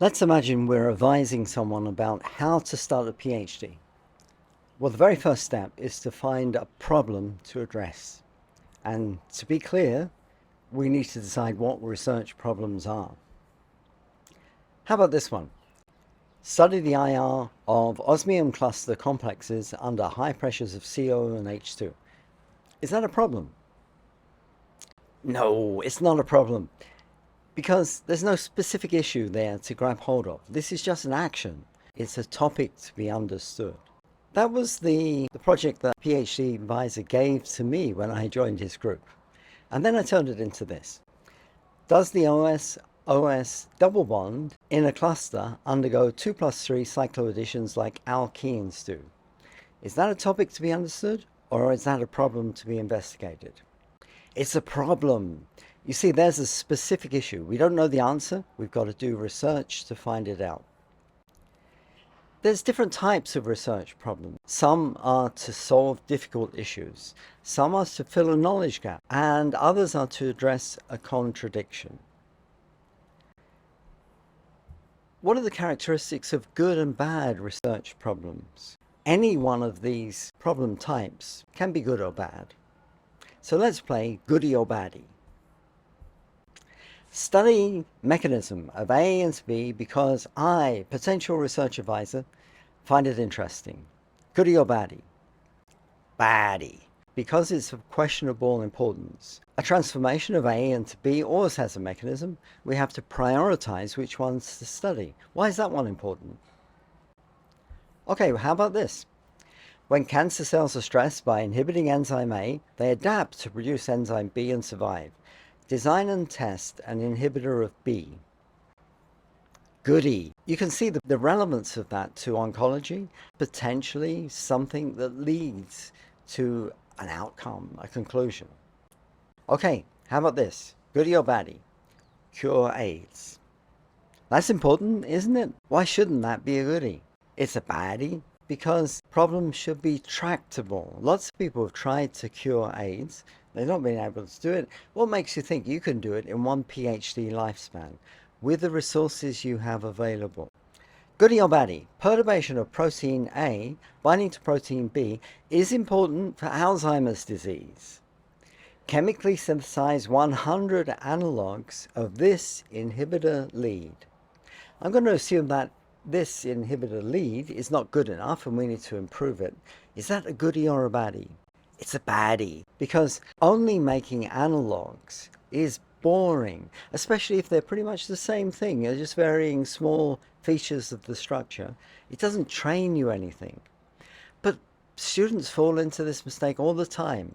Let's imagine we're advising someone about how to start a PhD. Well, the very first step is to find a problem to address. And to be clear, we need to decide what research problems are. How about this one? Study the IR of osmium cluster complexes under high pressures of CO and H2. Is that a problem? No, it's not a problem, because there's no specific issue there to grab hold of. This is just an action. It's a topic to be understood. That was the project that PhD advisor gave to me when I joined his group. And then I turned it into this. Does the OS double bond in a cluster undergo 2+3 cycloadditions like alkenes do? Is that a topic to be understood, or is that a problem to be investigated? It's a problem. You see, there's a specific issue. We don't know the answer. We've got to do research to find it out. There's different types of research problems. Some are to solve difficult issues. Some are to fill a knowledge gap, and others are to address a contradiction. What are the characteristics of good and bad research problems? Any one of these problem types can be good or bad. So let's play goody or baddie. Study mechanism of A and B because I, potential research advisor, find it interesting. Goody or baddie? Baddie, because it's of questionable importance. A transformation of A into B always has a mechanism. We have to prioritize which ones to study. Why is that one important? Okay, how about this? When cancer cells are stressed by inhibiting enzyme A, they adapt to produce enzyme B and survive. Design and test an inhibitor of B. Goody. You can see the relevance of that to oncology, potentially something that leads to an outcome, a conclusion. Okay, how about this? Goody or baddie? Cure AIDS. That's important, isn't it? Why shouldn't that be a goody? It's a baddie because problems should be tractable. Lots of people have tried to cure AIDS. They've not been able to do it. What makes you think you can do it in one PhD lifespan with the resources you have available? Goody or baddie? Perturbation of protein A binding to protein B is important for Alzheimer's disease. Chemically synthesize 100 analogs of this inhibitor lead. I'm going to assume that this inhibitor lead is not good enough and we need to improve it. Is that a goody or a baddie? It's a baddie, because only making analogs is boring, especially if they're pretty much the same thing. They're just varying small features of the structure. It doesn't train you anything. But students fall into this mistake all the time.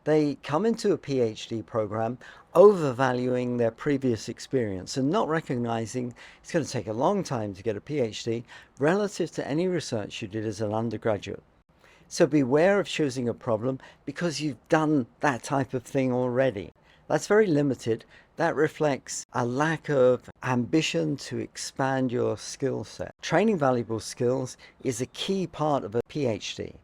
They come into a PhD program overvaluing their previous experience and not recognizing it's going to take a long time to get a PhD relative to any research you did as an undergraduate. So beware of choosing a problem because you've done that type of thing already. That's very limited. That reflects a lack of ambition to expand your skill set. Training valuable skills is a key part of a PhD.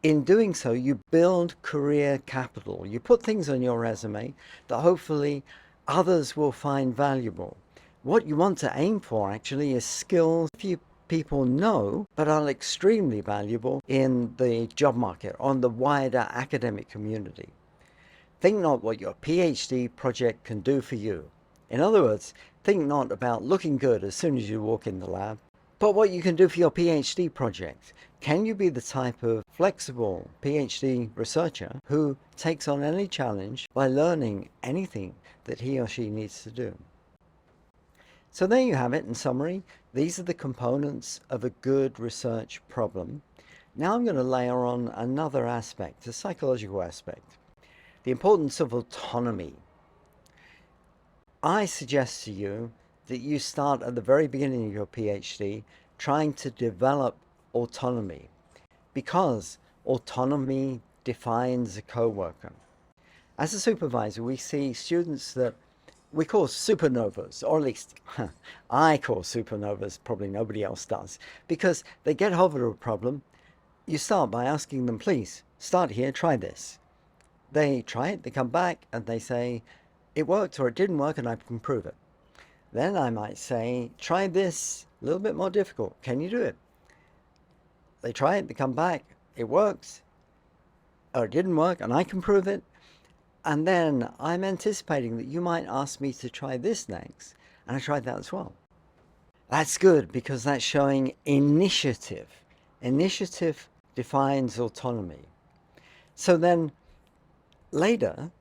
In doing so, you build career capital. You put things on your resume that hopefully others will find valuable. What you want to aim for actually is skills few people know but are extremely valuable in the job market, on the wider academic community. Think not what your PhD project can do for you. In other words, think not about looking good as soon as you walk in the lab, but what you can do for your PhD project. Can you be the type of flexible PhD researcher who takes on any challenge by learning anything that he or she needs to do? So there you have it in summary. These are the components of a good research problem. Now I'm going to layer on another aspect, a psychological aspect, the importance of autonomy. I suggest to you that you start at the very beginning of your PhD trying to develop autonomy, because autonomy defines a co-worker. As a supervisor, we see students that we call supernovas, or at least I call supernovas, probably nobody else does, because they get hold of a problem. You start by asking them, please, start here, try this. They try it, they come back, and they say, it worked or it didn't work, and I can prove it. Then I might say, try this, a little bit more difficult. Can you do it? They try it, they come back, it works, or it didn't work, and I can prove it. And then I'm anticipating that you might ask me to try this next, and I tried that as well. That's good because that's showing initiative. Initiative defines autonomy. So then later,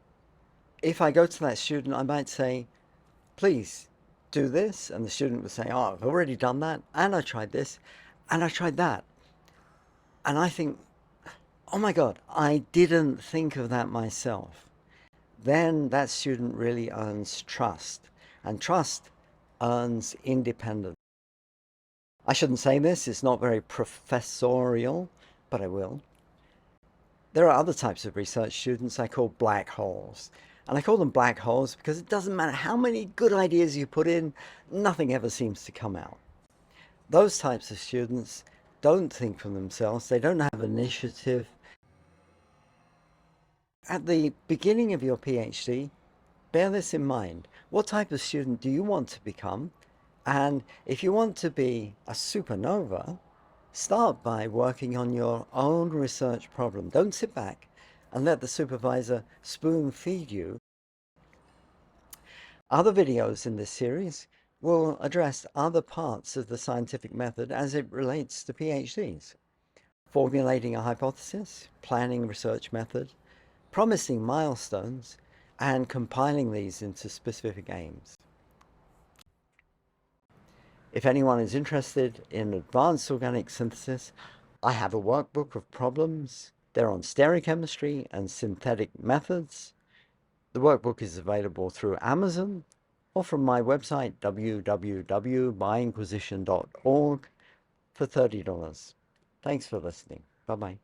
if I go to that student, I might say, please do this. And the student would say, oh, I've already done that. And I tried this. And I tried that. And I think, oh my God, I didn't think of that myself. Then that student really earns trust. And trust earns independence. I shouldn't say this, it's not very professorial, but I will. There are other types of research students I call black holes. And I call them black holes because it doesn't matter how many good ideas you put in, nothing ever seems to come out. Those types of students don't think for themselves, they don't have initiative. At the beginning of your PhD, bear this in mind. What type of student do you want to become? And if you want to be a supernova, start by working on your own research problem. Don't sit back and let the supervisor spoon feed you. Other videos in this series will address other parts of the scientific method as it relates to PhDs. Formulating a hypothesis, planning research method, promising milestones, and compiling these into specific aims. If anyone is interested in advanced organic synthesis, I have a workbook of problems. They're on stereochemistry and synthetic methods. The workbook is available through Amazon or from my website, www.byinquisition.org, for $30. Thanks for listening. Bye-bye.